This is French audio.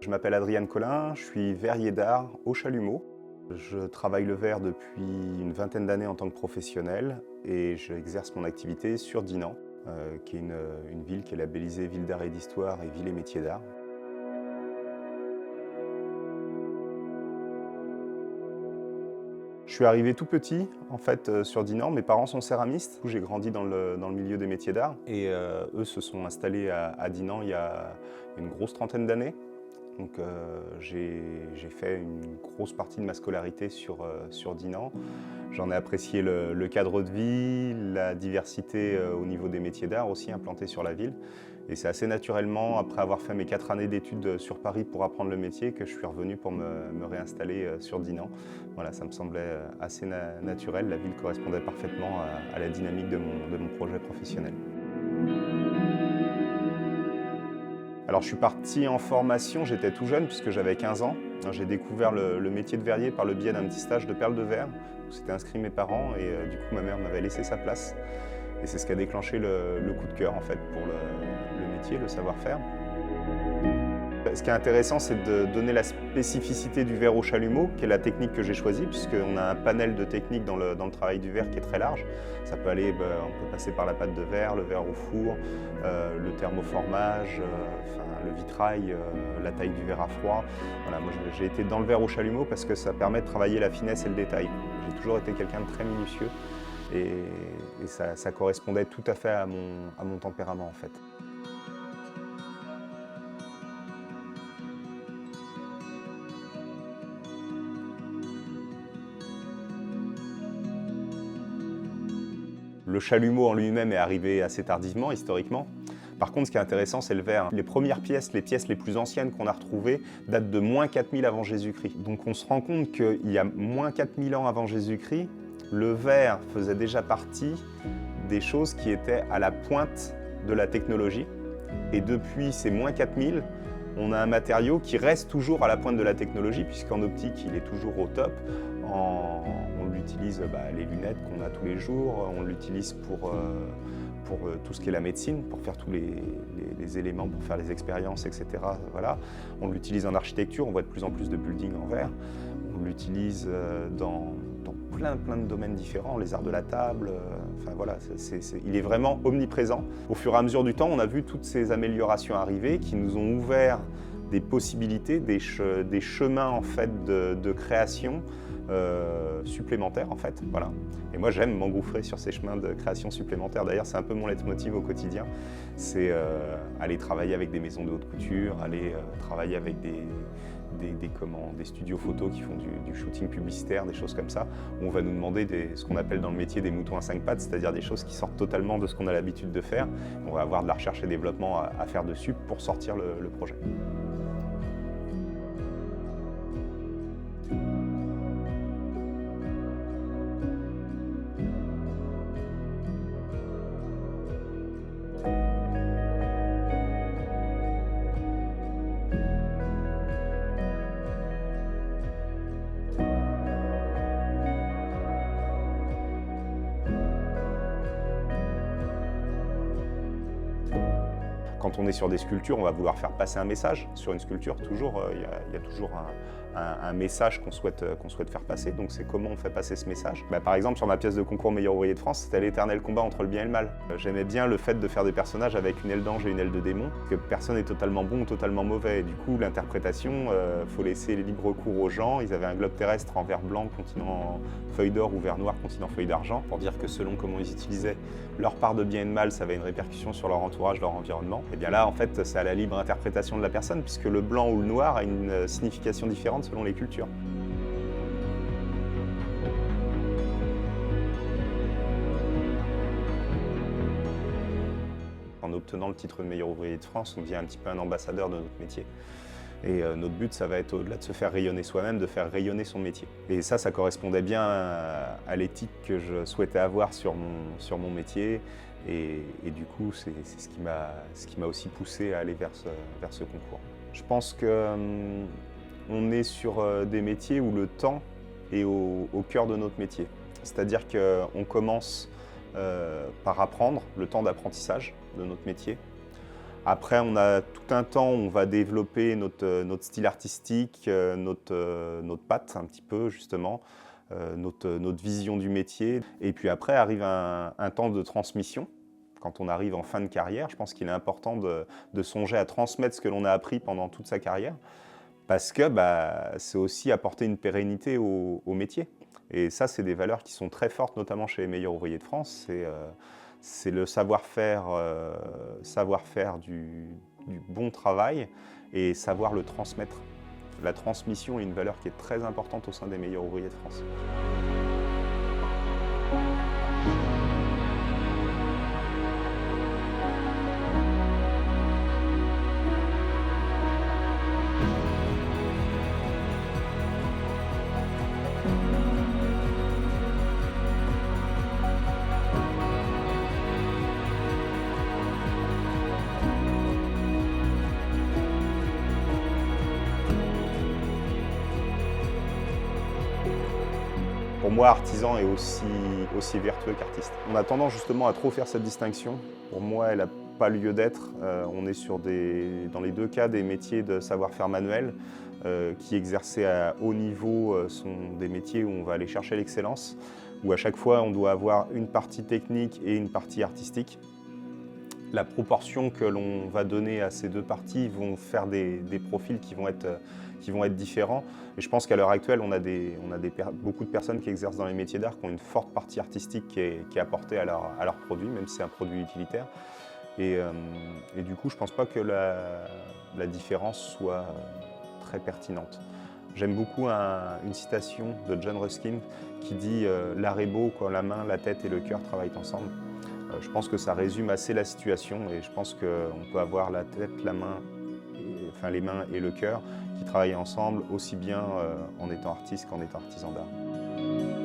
Je m'appelle Adrien Collin, je suis verrier d'art au Chalumeau. Je travaille le verre depuis une vingtaine d'années en tant que professionnel et j'exerce mon activité sur Dinan, qui est une ville qui est labellisée Ville d'art et d'histoire et Ville et métiers d'art. Je suis arrivé tout petit en fait sur Dinan. Mes parents sont céramistes. J'ai grandi dans le milieu des métiers d'art et eux se sont installés à Dinan il y a une grosse trentaine d'années. Donc j'ai fait une grosse partie de ma scolarité sur Dinan. J'en ai apprécié le cadre de vie, la diversité au niveau des métiers d'art aussi implantés sur la ville. Et c'est assez naturellement, après avoir fait mes 4 années d'études sur Paris pour apprendre le métier, que je suis revenu pour me réinstaller sur Dinan. Voilà, ça me semblait assez naturel. La ville correspondait parfaitement à la dynamique de mon projet professionnel. Alors je suis parti en formation, j'étais tout jeune puisque j'avais 15 ans. J'ai découvert le métier de verrier par le biais d'un petit stage de perles de verre. C'était inscrit mes parents et du coup ma mère m'avait laissé sa place. Et c'est ce qui a déclenché le coup de cœur en fait pour le métier, le savoir-faire. Ce qui est intéressant, c'est de donner la spécificité du verre au chalumeau, qui est la technique que j'ai choisie, puisqu'on a un panel de techniques dans le travail du verre qui est très large. Ça peut aller, on peut passer par la pâte de verre, le verre au four, le thermoformage, le vitrail, la taille du verre à froid. Voilà, moi j'ai été dans le verre au chalumeau parce que ça permet de travailler la finesse et le détail. J'ai toujours été quelqu'un de très minutieux et ça correspondait tout à fait à mon tempérament en fait. Le chalumeau en lui-même est arrivé assez tardivement, historiquement. Par contre, ce qui est intéressant, c'est le verre. Les premières pièces, les pièces les plus anciennes qu'on a retrouvées, datent de moins 4000 avant Jésus-Christ. Donc on se rend compte qu'il y a moins 4000 ans avant Jésus-Christ, le verre faisait déjà partie des choses qui étaient à la pointe de la technologie. Et depuis ces moins 4000, on a un matériau qui reste toujours à la pointe de la technologie, puisqu'en optique, il est toujours au top. On l'utilise, les lunettes qu'on a tous les jours, on l'utilise pour tout ce qui est la médecine, pour faire tous les éléments, pour faire les expériences, etc. Voilà. On l'utilise en architecture, on voit de plus en plus de buildings en verre. On l'utilise dans plein de domaines différents, les arts de la table, enfin voilà, il est vraiment omniprésent. Au fur et à mesure du temps, on a vu toutes ces améliorations arriver qui nous ont ouvert des possibilités, des chemins en fait de création supplémentaires en fait, voilà. Et moi j'aime m'engouffrer sur ces chemins de création supplémentaires. D'ailleurs c'est un peu mon leitmotiv au quotidien, c'est aller travailler avec des maisons de haute couture, aller travailler avec des studios photos qui font du shooting publicitaire, des choses comme ça, où on va nous demander ce qu'on appelle dans le métier des moutons à 5 pattes, c'est-à-dire des choses qui sortent totalement de ce qu'on a l'habitude de faire. On va avoir de la recherche et développement à faire dessus pour sortir le projet. Quand on est sur des sculptures, on va vouloir faire passer un message. Sur une sculpture, toujours, il y a toujours un message qu'on souhaite faire passer. Donc c'est comment on fait passer ce message. Par exemple, sur ma pièce de concours meilleur ouvrier de France, c'était l'éternel combat entre le bien et le mal. J'aimais bien le fait de faire des personnages avec une aile d'ange et une aile de démon, que personne n'est totalement bon ou totalement mauvais. Et du coup, l'interprétation, faut laisser libre cours aux gens. Ils avaient un globe terrestre en verre blanc, continent feuille d'or, ou verre noir, continent feuille d'argent, pour dire que selon comment ils utilisaient leur part de bien et de mal, ça avait une répercussion sur leur entourage, leur environnement. Et bien là, en fait, c'est à la libre interprétation de la personne, puisque le blanc ou le noir a une signification différente selon les cultures. En obtenant le titre de meilleur ouvrier de France, on devient un petit peu un ambassadeur de notre métier. Et notre but, ça va être au-delà de se faire rayonner soi-même, de faire rayonner son métier. Et ça correspondait bien à l'éthique que je souhaitais avoir sur mon métier. Et du coup, c'est ce qui m'a aussi poussé à aller vers ce concours. Je pense qu'on est sur des métiers où le temps est au cœur de notre métier. C'est-à-dire qu'on commence par apprendre, le temps d'apprentissage de notre métier. Après, on a tout un temps où on va développer notre style artistique, notre patte un petit peu justement, notre vision du métier. Et puis après arrive un temps de transmission. Quand on arrive en fin de carrière, je pense qu'il est important de songer à transmettre ce que l'on a appris pendant toute sa carrière, parce que c'est aussi apporter une pérennité au métier. Et ça, c'est des valeurs qui sont très fortes, notamment chez les meilleurs ouvriers de France. C'est le savoir-faire du bon travail et savoir le transmettre. La transmission est une valeur qui est très importante au sein des meilleurs ouvriers de France. Pour moi, artisan est aussi vertueux qu'artiste. On a tendance justement à trop faire cette distinction. Pour moi, elle n'a pas lieu d'être. On est dans les deux cas des métiers de savoir-faire manuel qui, exercés à haut niveau, sont des métiers où on va aller chercher l'excellence, où à chaque fois on doit avoir une partie technique et une partie artistique. La proportion que l'on va donner à ces deux parties vont faire des profils qui vont être différents. Et je pense qu'à l'heure actuelle, on a beaucoup de personnes qui exercent dans les métiers d'art qui ont une forte partie artistique qui est apportée à leur produit, même si c'est un produit utilitaire. Et du coup, je ne pense pas que la différence soit très pertinente. J'aime beaucoup une citation de John Ruskin qui dit « L'art est beau quand la main, la tête et le cœur travaillent ensemble ». Je pense que ça résume assez la situation et je pense qu'on peut avoir la tête, la main, les mains et le cœur qui travaillent ensemble aussi bien en étant artiste qu'en étant artisan d'art.